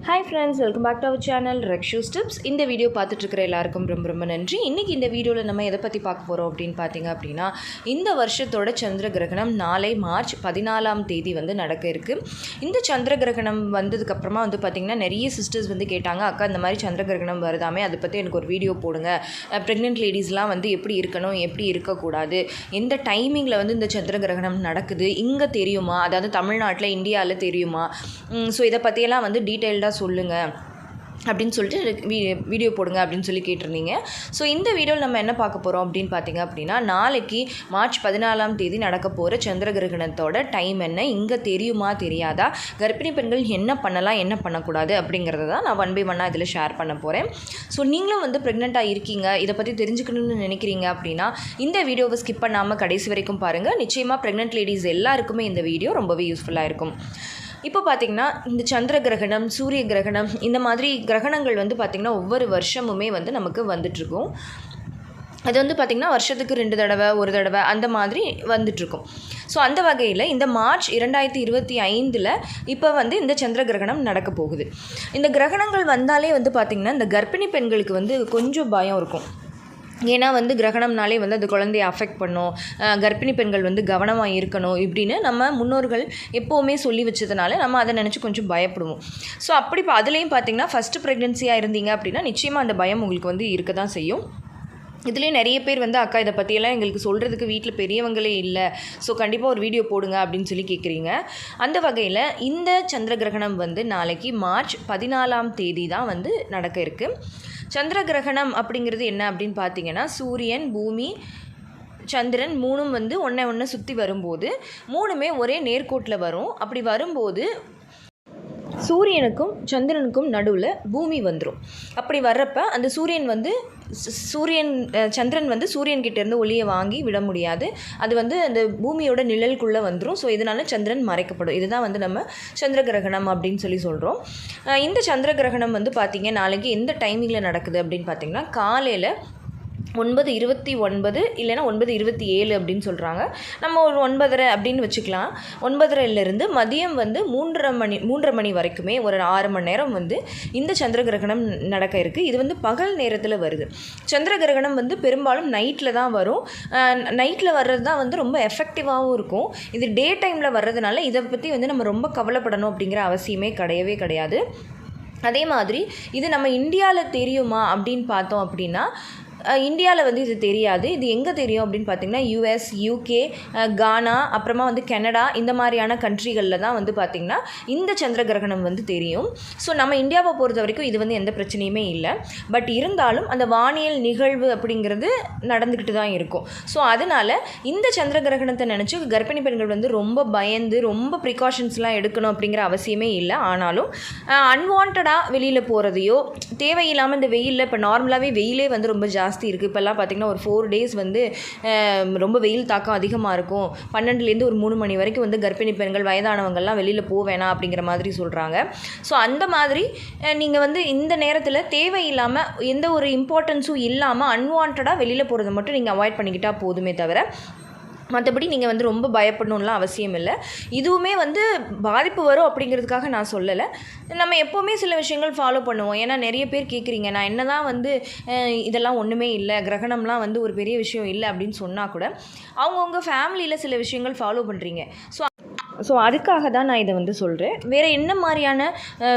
Hi friends, welcome back to our channel Rekshu's Tips. இந்த video பார்த்துட்டு இருக்கிற எல்லாருக்கும் ரொம்ப நன்றி. இன்னைக்கு இந்த வீடியோவில் நம்ம எதை பற்றி பார்க்க போகிறோம் அப்படின்னு பார்த்தீங்க அப்படின்னா, இந்த வருஷத்தோட சந்திர கிரகணம் நாளை மார்ச் 14ஆம் தேதி வந்து நடக்க இருக்குது. இந்த சந்திர கிரகணம் வந்ததுக்கப்புறமா வந்து பார்த்திங்கன்னா நிறைய சிஸ்டர்ஸ் வந்து கேட்டாங்க, அக்கா இந்த மாதிரி சந்திர கிரகணம் வருதாமே, அதை பற்றி எனக்கு ஒரு வீடியோ போடுங்க. ப்ரெக்னென்ட் லேடிஸ்லாம் வந்து எப்படி இருக்கணும், எப்படி இருக்கக்கூடாது, எந்த டைமிங்கில் வந்து இந்த சந்திர கிரகணம் நடக்குது, இங்கே தெரியுமா, அதாவது தமிழ்நாட்டில் இந்தியாவில் தெரியுமா, ஸோ இதை பற்றியெல்லாம் வந்து டீட்டெயில்டாக சொல்லுங்கள் அப்படின்னு சொல்லிட்டு வீடியோ போடுங்க அப்படின்னு சொல்லி கேட்டிருந்தீங்க. ஸோ இந்த வீடியோவில் நம்ம என்ன பார்க்க போகிறோம் அப்படின்னு பார்த்தீங்க அப்படின்னா, நாளைக்கு மார்ச் 14ஆம் தேதி நடக்க போகிற சந்திர கிரகணத்தோட டைம் என்ன, இங்கே தெரியுமா தெரியாதா, கர்ப்பிணி பெண்கள் என்ன பண்ணலாம் என்ன பண்ணக்கூடாது அப்படிங்கிறத தான் நான் 1 by 1 இதில் ஷேர் பண்ண போகிறேன். ஸோ நீங்களும் வந்து ப்ரெக்னெண்ட்டாக இருக்கீங்க, இதை பற்றி தெரிஞ்சுக்கணும்னு நினைக்கிறீங்க அப்படின்னா இந்த வீடியோவை ஸ்கிப் பண்ணாமல் கடைசி வரைக்கும் பாருங்கள். நிச்சயமாக ப்ரெக்னென்ட் லேடிஸ் எல்லாருக்குமே இந்த வீடியோ ரொம்பவே யூஸ்ஃபுல்லாக இருக்கும். இப்போ பார்த்திங்கன்னா இந்த சந்திர கிரகணம், சூரிய கிரகணம், இந்த மாதிரி கிரகணங்கள் வந்து பார்த்திங்கன்னா ஒவ்வொரு வருஷமுமே வந்து நமக்கு வந்துட்டுருக்கும். அது வந்து பார்த்திங்கன்னா வருஷத்துக்கு 2 தடவை 1 தடவை அந்த மாதிரி வந்துட்டுருக்கும். ஸோ அந்த வகையில் இந்த மார்ச் 2025 இப்போ வந்து இந்த சந்திர கிரகணம் நடக்க போகுது. இந்த கிரகணங்கள் வந்தாலே வந்து பார்த்திங்கன்னா இந்த கர்ப்பிணி பெண்களுக்கு வந்து கொஞ்சம் பயம் இருக்கும். ஏன்னா வந்து கிரகணம்னாலே வந்து அது குழந்தைய அஃபெக்ட் பண்ணும், கர்ப்பிணி பெண்கள் வந்து கவனமாக இருக்கணும் இப்படின்னு நம்ம முன்னோர்கள் எப்போவுமே சொல்லி வச்சதுனால நம்ம அதை நினச்சி கொஞ்சம் பயப்படுவோம். ஸோ அப்படி அதுலேயும் பார்த்திங்கன்னா ஃபஸ்ட்டு ப்ரெக்னென்சியாக இருந்தீங்க அப்படின்னா நிச்சயமாக அந்த பயம் உங்களுக்கு வந்து இருக்க தான் செய்யும். இதுலேயும் நிறைய பேர் வந்து அக்கா இதை பற்றியெல்லாம் எங்களுக்கு சொல்கிறதுக்கு வீட்டில் பெரியவங்களே இல்லை, ஸோ கண்டிப்பாக ஒரு வீடியோ போடுங்க அப்படின்னு சொல்லி கேட்குறீங்க. அந்த வகையில் இந்த சந்திர கிரகணம் வந்து நாளைக்கு மார்ச் 14ஆம் தேதி தான் வந்து நடக்க இருக்குது. சந்திர கிரகணம் அப்படிங்கிறது என்ன அப்படின்னு பார்த்தீங்கன்னா, சூரியன், பூமி, சந்திரன் 3ம் வந்து ஒன்றை சுற்றி வரும்போது 3மே ஒரே நேர்கோட்டில் வரும். அப்படி வரும்போது சூரியனுக்கும் சந்திரனுக்கும் நடுவில் பூமி வந்துடும். அப்படி வர்றப்ப அந்த சந்திரன் வந்து சூரியன்கிட்டேருந்து ஒளியை வாங்கி விட முடியாது, அது வந்து அந்த பூமியோட நிழலுக்குள்ளே வந்துடும். ஸோ இதனால் சந்திரன் மறைக்கப்படும். இதுதான் வந்து நம்ம சந்திர கிரகணம் அப்படின்னு சொல்லி சொல்கிறோம். இந்த சந்திர கிரகணம் வந்து பார்த்திங்க நாளைக்கு எந்த டைமிங்கில் நடக்குது அப்படின்னு பார்த்திங்கன்னா, காலையில் 9:29 இல்லைனா 9:27 அப்படின்னு சொல்கிறாங்க. நம்ம ஒரு 9:30 அப்படின்னு வச்சுக்கலாம். 9:30லேருந்து மதியம் வந்து 3:30 மணி வரைக்குமே ஒரு 6 மணி நேரம் வந்து இந்த சந்திர கிரகணம் நடக்க இருக்குது. இது வந்து பகல் நேரத்தில் வருது. சந்திர கிரகணம் வந்து பெரும்பாலும் நைட்டில் தான் வரும். நைட்டில் வர்றது தான் வந்து ரொம்ப எஃபெக்டிவாகவும் இருக்கும். இது டே டைமில் வர்றதுனால இதை பற்றி வந்து நம்ம ரொம்ப கவலைப்படணும் அப்படிங்கிற அவசியமே கிடையாது. அதே மாதிரி இது நம்ம இந்தியாவில் தெரியுமா அப்படின்னு பார்த்தோம் அப்படின்னா, இந்தியாவில் வந்து இது தெரியாது. இது எங்கே தெரியும் அப்படின்னு பார்த்திங்கன்னா, US, UK, கானா, அப்புறமா வந்து கனடா, இந்த மாதிரியான கண்ட்ரிகளில் தான் வந்து பார்த்திங்கன்னா இந்த சந்திர கிரகணம் வந்து தெரியும். ஸோ நம்ம இந்தியாவை பொறுத்த வரைக்கும் இது வந்து எந்த பிரச்சனையுமே இல்லை. பட் இருந்தாலும் அந்த வானியல் நிகழ்வு அப்படிங்கிறது நடந்துக்கிட்டு தான் இருக்கும். ஸோ அதனால் இந்த சந்திர கிரகணத்தை நினச்சி கர்ப்பிணி பெண்கள் வந்து ரொம்ப பயந்து ரொம்ப ப்ரிகாஷன்ஸ்லாம் எடுக்கணும் அப்படிங்கிற அவசியமே இல்லை. ஆனாலும் அன்வான்டாக வெளியில் போகிறதையோ, தேவையில்லாமல் இந்த வெயிலில், இப்போ நார்மலாகவே வெயிலே வந்து ரொம்ப ஜாஸ்தி இருக்குது. இப்போல்லாம் பார்த்திங்கன்னா ஒரு 4 days வந்து ரொம்ப வெயில் தாக்கம் அதிகமாக இருக்கும். 12லேருந்து ஒரு 3 மணி வரைக்கும் வந்து கர்ப்பிணி பெண்கள், வயதானவங்கள்லாம் வெளியில் போவேணாம் அப்படிங்கிற மாதிரி சொல்கிறாங்க. ஸோ அந்த மாதிரி நீங்கள் வந்து இந்த நேரத்தில் தேவையில்லாமல் எந்த ஒரு இம்பார்ட்டன்ஸும் இல்லாமல் அன்வான்டாக வெளியில் போகிறத மட்டும் நீங்கள் அவாய்ட் பண்ணிக்கிட்டால் போதுமே தவிர, மற்றபடி நீங்கள் வந்து ரொம்ப பயப்படணும்லாம் அவசியம் இல்லை. இதுவுமே வந்து பாதிப்பு வரும் அப்படிங்கிறதுக்காக நான் சொல்லலை. நம்ம எப்போவுமே சில விஷயங்கள் ஃபாலோ பண்ணுவோம். ஏன்னா நிறைய பேர் கேட்குறீங்க, நான் என்ன தான் வந்து இதெல்லாம் ஒன்றுமே இல்லை, கிரகணம்லாம் வந்து ஒரு பெரிய விஷயம் இல்லை அப்படின்னு சொன்னால் கூட அவங்கவுங்க ஃபேமிலியில் சில விஷயங்கள் ஃபாலோ பண்ணுறீங்க. ஸோ அதுக்காக தான் நான் இதை வந்து சொல்கிறேன். வேறு என்ன மாதிரியான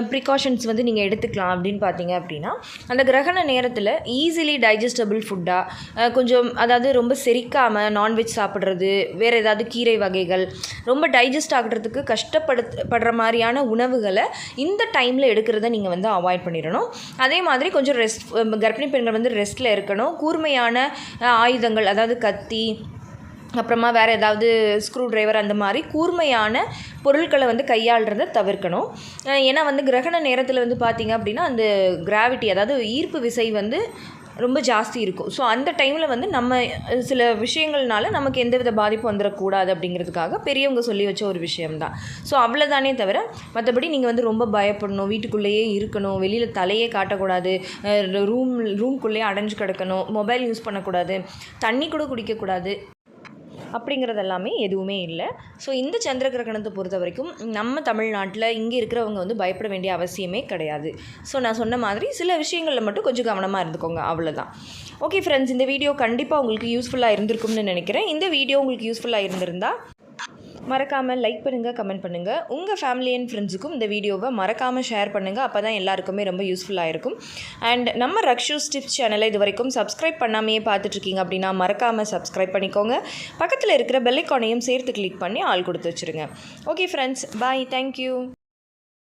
ப்ரிகாஷன்ஸ் வந்து நீங்கள் எடுத்துக்கலாம் அப்படின்னு பார்த்தீங்க அப்படின்னா, அந்த கிரகண நேரத்தில் ஈஸிலி டைஜஸ்டபிள் ஃபுட்டாக கொஞ்சம், அதாவது ரொம்ப செரிக்காமல் நான்வெஜ் சாப்பிட்றது, வேறு ஏதாவது கீரை வகைகள், ரொம்ப டைஜஸ்ட் ஆகிறதுக்கு கஷ்டப்படுற மாதிரியான உணவுகளை இந்த டைமில் எடுக்கிறத நீங்கள் வந்து அவாய்ட் பண்ணிடணும். அதே மாதிரி கொஞ்சம் கர்ப்பிணி பெண்கள் வந்து ரெஸ்ட்டில் இருக்கணும். கூர்மையான ஆயுதங்கள், அதாவது கத்தி, அப்புறமா வேறு ஏதாவது ஸ்க்ரூ ட்ரைவர், அந்த மாதிரி கூர்மையான பொருட்களை வந்து கையாளுறதை தவிர்க்கணும். ஏன்னா வந்து கிரகண நேரத்தில் வந்து பார்த்திங்க அப்படின்னா அந்த கிராவிட்டி, அதாவது ஈர்ப்பு விசை வந்து ரொம்ப ஜாஸ்தி இருக்கும். ஸோ அந்த டைமில் வந்து நம்ம சில விஷயங்கள்னால நமக்கு எந்தவித பாதிப்பும் வந்துடக்கூடாது அப்படிங்கிறதுக்காக பெரியவங்க சொல்லி வச்ச ஒரு விஷயம்தான். ஸோ அவ்வளோதானே தவிர மற்றபடி நீங்கள் வந்து ரொம்ப பயப்படணும், வீட்டுக்குள்ளேயே இருக்கணும், வெளியில் தலையே காட்டக்கூடாது, ரூம்குள்ளேயே அடைஞ்சு கிடக்கணும், மொபைல் யூஸ் பண்ணக்கூடாது, தண்ணி கூட குடிக்கக்கூடாது, அப்படிங்கிறது எல்லாமே எதுவுமே இல்லை. ஸோ இந்த சந்திர கிரகணத்தை பொறுத்த வரைக்கும் நம்ம தமிழ்நாட்டில் இங்கே இருக்கிறவங்க வந்து பயப்பட வேண்டிய அவசியமே கிடையாது. ஸோ நான் சொன்ன மாதிரி சில விஷயங்களில் மட்டும் கொஞ்சம் கவனமாக இருந்துக்கோங்க, அவ்வளோதான். ஓகே ஃப்ரெண்ட்ஸ், இந்த வீடியோ கண்டிப்பாக உங்களுக்கு யூஸ்ஃபுல்லாக இருந்திருக்கும்னு நினைக்கிறேன். இந்த வீடியோ உங்களுக்கு யூஸ்ஃபுல்லாக இருந்திருந்தால் மறக்காமல் லைக் பண்ணுங்கள், கமெண்ட் பண்ணுங்கள். உங்கள் ஃபேமிலி அண்ட் ஃப்ரெண்ட்ஸுக்கும் இந்த வீடியோவை மறக்காமல் ஷேர் பண்ணுங்கள். அப்போ தான் எல்லாருக்குமே ரொம்ப யூஸ்ஃபுல்லாக இருக்கும். அண்ட் நம்ம ரக்ஷூஸ் டிப்ஸ் சேனலை இது வரைக்கும் சப்ஸ்கிரைப் பண்ணாமையே பார்த்துட்ருக்கீங்க அப்படின்னா மறக்காமல் சப்ஸ்கிரைப் பண்ணிக்கோங்க. பக்கத்தில் இருக்கிற பெல் ஐக்கானையும் சேர்த்து கிளிக் பண்ணி ஆல் கொடுத்து வச்சுருங்க. ஓகே ஃப்ரெண்ட்ஸ், பாய், தேங்க்யூ.